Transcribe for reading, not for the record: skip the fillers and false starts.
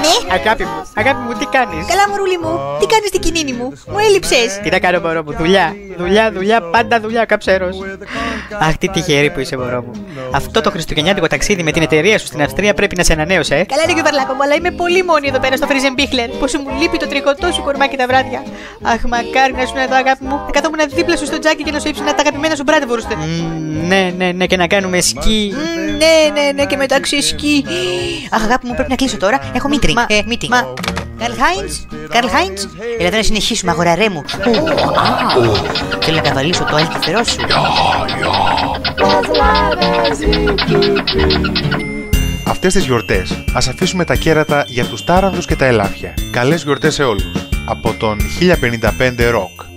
Ναι. Αγάπη μου, τι κάνεις? Καλά μωρούλη μου, τι κάνεις την κοινήνη μου? Μου έλειψες. Τι να κάνω μωρό μου, δουλειά, πάντα δουλειά, καψέρος. Αχ, τι τυχερή που είσαι μωρό μου. Αυτό το χριστουγεννιάτικο ταξίδι με την εταιρεία σου στην Αυστρία πρέπει να σε ανανέωσε. Καλά είναι και βαρλάκο μου, αλλά είμαι πολύ μόνη εδώ πέρα στο Φρίζενμπίχλερ. Πόσο μου λείπει το τρικοτό σου κορμάκι τα βράδια. Αχ, μακάρι να σου εδώ, αγάπη μου. Να καθόμουν δίπλα σου στο τζάκι και να σου ύψινα τα αγαπημένα σου μπράτεβουρστ. Ναι, και να κάνουμε σκι. Ναι, και μεταξύ σκι. Αχ, αγάπη μου, πρέπει να κλείσω τώρα. Έχω meeting. Καρλ Χάιντς, έλα εδώ να συνεχίσουμε, αγοραρέ μου. Θέλω να καβαλήσω το αλκυθερό σου. Αυτές τις γιορτές ας αφήσουμε τα κέρατα για τους τάρανδους και τα ελάφια. Καλές γιορτές σε όλους. Από τον 1055 Rock.